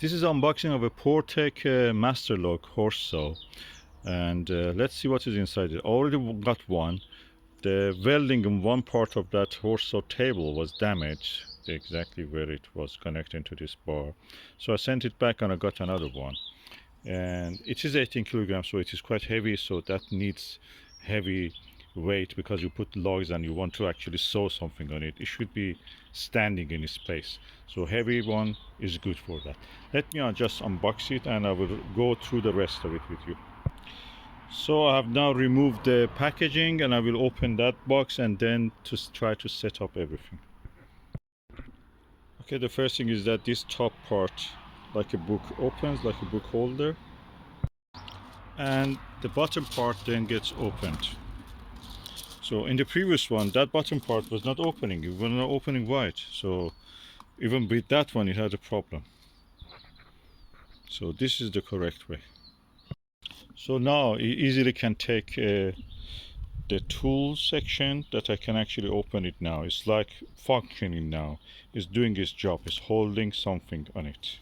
This is unboxing of a Portek Master Lock horse saw, and let's see what is inside it. Already got one. The welding in one part of that horse saw table was damaged, exactly where it was connecting to this bar. So I sent it back and I got another one. And it is 18 kilograms, so it is quite heavy, so that needs heavy weight because you put logs and you want to actually sew something on it. It should be standing in its place, so heavy one is good for that. Let me just unbox it and I will go through the rest of it with you. So I have now removed the packaging and I will open that box and then to try to set up everything. Okay, the first thing is that this top part, like a book, opens like a book holder, and the bottom part then gets opened. So in the previous one, that bottom part was not opening, it was not opening wide, so even with that one it had a problem. So this is the correct way. So now it easily can take the tool section that I can actually open it now. It's like functioning now. It's doing its job. It's holding something on it.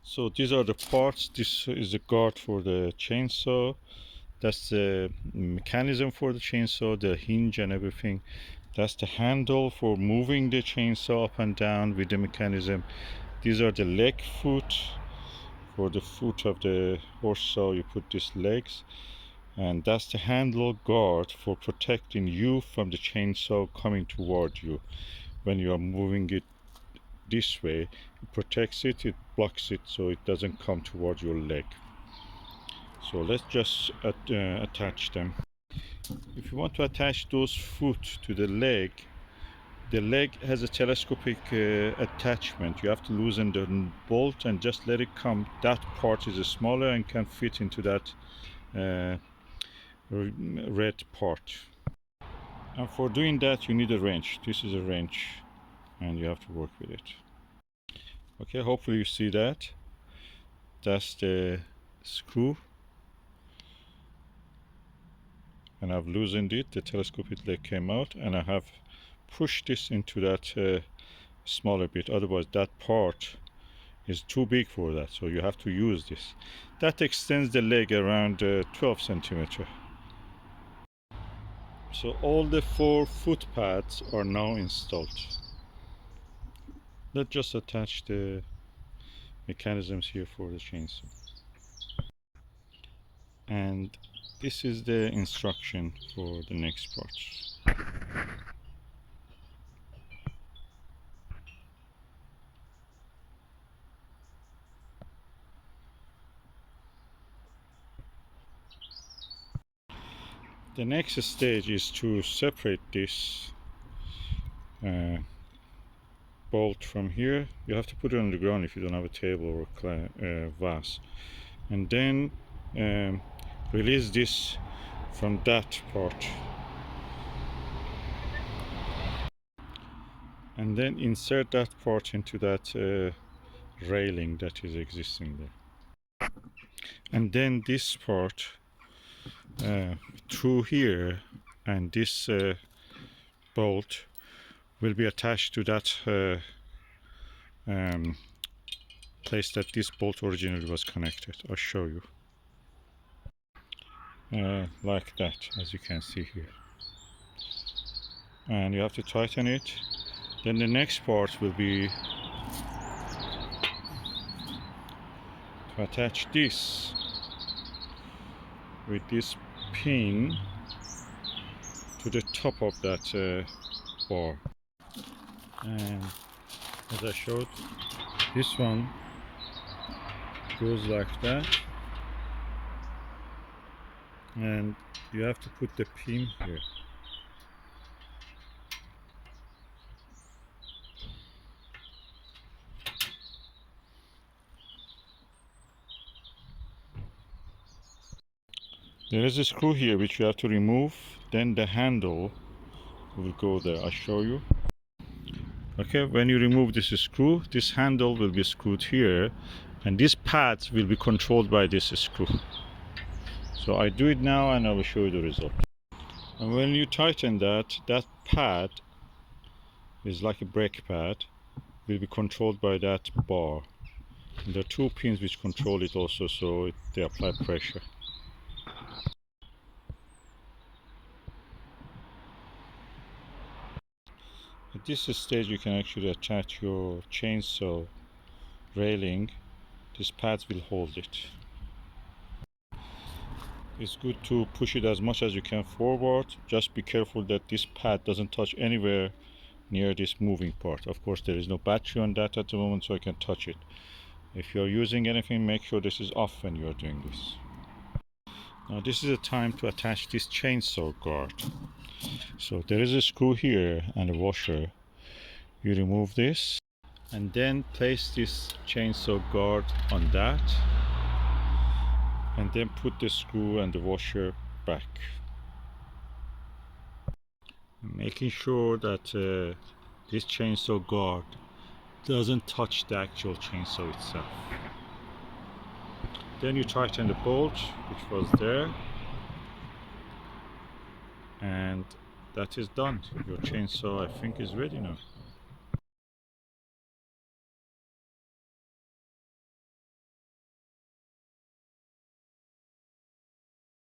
So these are the parts. This is the guard for the chainsaw. That's the mechanism for the chainsaw, the hinge and everything. That's the handle for moving the chainsaw up and down with the mechanism. These are the leg foot. For the foot of the horse saw, you put these legs. And that's the handle guard for protecting you from the chainsaw coming toward you. When you are moving it this way, it protects it, it blocks it so it doesn't come toward your leg. So let's just attach them. If you want to attach those foot to the leg has a telescopic attachment. You have to loosen the bolt and just let it come. That part is smaller and can fit into that red part. And for doing that you need a wrench. This is a wrench and you have to work with it. Okay, hopefully you see that. That's the screw, and I've loosened it. The telescopic leg came out and I have pushed this into that smaller bit, otherwise that part is too big for that, so you have to use this. That extends the leg around 12 centimeter. So all the 4 foot pads are now installed. Let's just attach the mechanisms here for the chainsaw. And this is the instruction for the next parts. The next stage is to separate this bolt from here. You have to put it on the ground if you don't have a table or vase, and then release this from that part, and then insert that part into that railing that is existing there, and then this part through here, and this bolt will be attached to that place that this bolt originally was connected. I'll show you. Like that, as you can see here, and you have to tighten it. Then the next part will be to attach this with this pin to the top of that bar, and as I showed, this one goes like that, and you have to put the pin here. There is a screw here which you have to remove, then the handle will go there. I'll show you. Okay, when you remove this screw, this handle will be screwed here, and these pads will be controlled by this screw. So I do it now and I will show you the result. And when you tighten that pad is like a brake pad, will be controlled by that bar. And there are two pins which control it also, so they apply pressure. At this stage you can actually attach your chainsaw railing. These pads will hold it. It's good to push it as much as you can forward. Just be careful that this pad doesn't touch anywhere near this moving part. Of course there is no battery on that at the moment, so I can touch it. If you're using anything, make sure this is off when you're doing this. Now this is the time to attach this chainsaw guard. So there is a screw here and a washer. You remove this and then place this chainsaw guard on that, and then put the screw and the washer back, making sure that this chainsaw guard doesn't touch the actual chainsaw itself. Then you tighten the bolt which was there, and that is done. Your chainsaw, I think, is ready now.